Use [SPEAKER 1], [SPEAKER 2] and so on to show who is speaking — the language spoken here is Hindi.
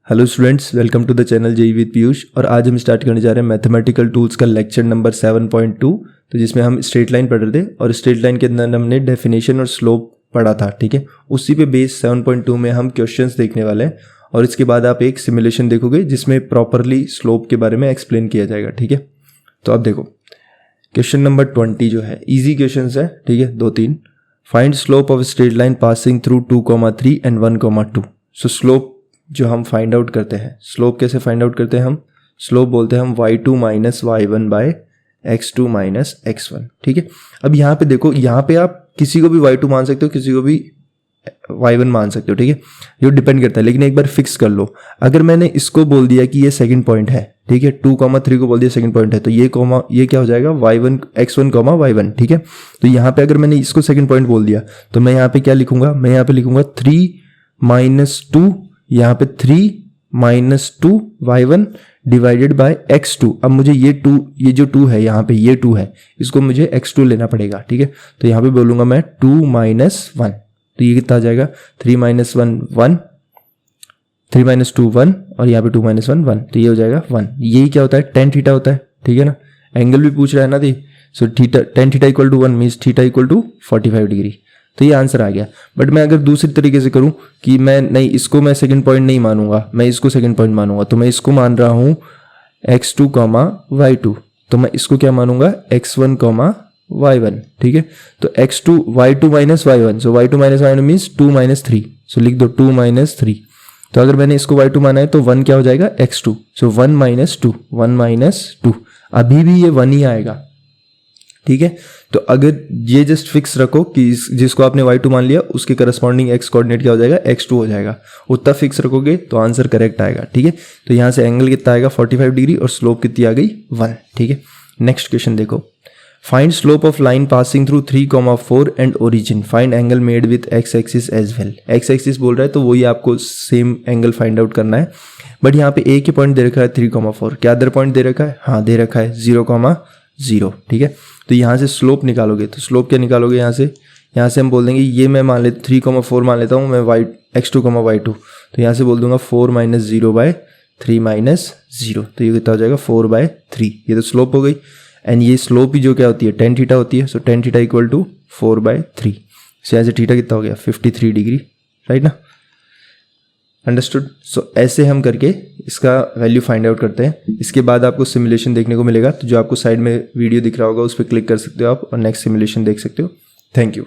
[SPEAKER 1] Hello students, welcome to the channel JEE with Piyush. और आज हम स्टार्ट करने जा रहे हैं मैथमेटिकल टूल्स का लेक्चर नंबर 7.2। तो जिसमें हम स्ट्रेट लाइन पढ़ रहे थे और स्ट्रेट लाइन के अंदर हमने डेफिनेशन और स्लोप पढ़ा था। ठीक है, उसी पे बेस 7.2 में हम क्वेश्चंस देखने वाले हैं और इसके बाद आप एक सिमुलेशन देखोगे जिसमें प्रॉपरली स्लोप के बारे में एक्सप्लेन किया जाएगा। ठीक है, तो अब देखो क्वेश्चन नंबर 20 जो है ईजी क्वेश्चन है। ठीक है, 2-3 find slope of straight line passing through 2,3 and 1,2। So slope जो हम फाइंड आउट करते हैं, स्लोप कैसे फाइंड आउट करते हैं हम? स्लोप बोलते हैं हम y2 minus y1 bye x2 minus x1। ठीक है, अब यहाँ पे देखो, यहाँ पे आप किसी को भी y2 मान सकते हो, किसी को भी y1 मान सकते हो। ठीक है, ये डिपेंड करता है, लेकिन एक बार फिक्स कर लो। अगर मैंने इसको बोल दिया कि ये सेकंड पॉइंट है, ठीक है, 2,3 को बोल दिया सेकंड पॉइंट है, तो ये क्या हो जाएगा y1 x1 y1। ठीक है, तो यहाँ पे अगर मैंने इसको सेकंड पॉइंट बोल दिया तो मैं यहाँ पे क्या लिखूंगा? मैं यहाँ पे लिखूंगा 3 माइनस 2, यहाँ पे 3 minus 2 y1 divided by x2। अब मुझे ये जो 2 है यहाँ पे, ये 2 है, इसको मुझे x2 लेना पड़ेगा। ठीक है, तो यहाँ पे बोलूंगा मैं 2 माइनस 1, तो ये कितना आ जाएगा? 3 माइनस 1 1, 3 माइनस 2 1, और यहाँ पे 2 माइनस 1 1, तो ये हो जाएगा 1। यही क्या होता है? tan थीटा होता है। ठीक है ना, एंगल भी पूछ रहा है ना दी। So theta, tan theta equal to 1 means theta equal to 45 degree. तो ये आंसर आ गया। बट मैं अगर दूसरी तरीके से करूं कि मैं नहीं, इसको मैं सेकंड पॉइंट नहीं मानूंगा, मैं इसको सेकंड पॉइंट मानूंगा, तो मैं इसको मान रहा हूं x2, y2, तो मैं इसको क्या मानूंगा? x1, y1। ठीक है, तो x2 y2 माइनस y1, सो y2 minus y1 means 2 minus 3, सो लिख दो 2 माइनस 3। तो अगर मैंने इसको y2 माना है तो 1 क्या हो जाएगा? x2, सो 1 माइनस 2, 1 माइनस 2, अभी भी ये 1 ही आएगा। ठीक है, तो अगर ये जस्ट फिक्स रखो कि जिसको आपने y2 मान लिया उसके करस्पॉन्डिंग x कोऑर्डिनेट क्या हो जाएगा? x2 हो जाएगा। उतना फिक्स रखोगे तो आंसर करेक्ट आएगा। ठीक है, तो यहाँ से एंगल कितना आएगा? 45 डिग्री, और स्लोप कितनी आ गई? 1। ठीक है, नेक्स्ट क्वेश्चन देखो। Find slope of line passing through 3,4 and origin, find angle made with x axis as well. x axis बोल रहा है तो वही आपको सेम एंगल फाइंड आउट करना है। बट यहाँ पे एक ही पॉइंट दे रखा है 3,4, क्या अदर पॉइंट दे रखा है? हाँ, दे रखा है 0,0। ठीक है, तो यहाँ से स्लोप निकालोगे, तो स्लोप क्या निकालोगे? यहाँ से हम बोल देंगे, ये मैं मान लेता 3,4 मान लेता हूँ मैं, x2, y2, तो यहाँ से बोल दूंगा 4 माइनस 0 बाय 3 माइनस 0, तो ये कितना हो जाएगा? 4/3। ये तो स्लोप हो गई। एंड ये स्लोप ही जो क्या होती है? tan थीटा होती है। सो tan थीटा इक्वल टू 4/3। सो यहाँ से थीटा कितना हो गया? 53 डिग्री, राइट ना? अंडरस्टूड। सो ऐसे हम करके इसका वैल्यू फाइंड आउट करते हैं। इसके बाद आपको सिमुलेशन देखने को मिलेगा, तो जो आपको साइड में वीडियो दिख रहा होगा उस पर क्लिक कर सकते हो आप और नेक्स्ट सिमुलेशन देख सकते हो। Thank you.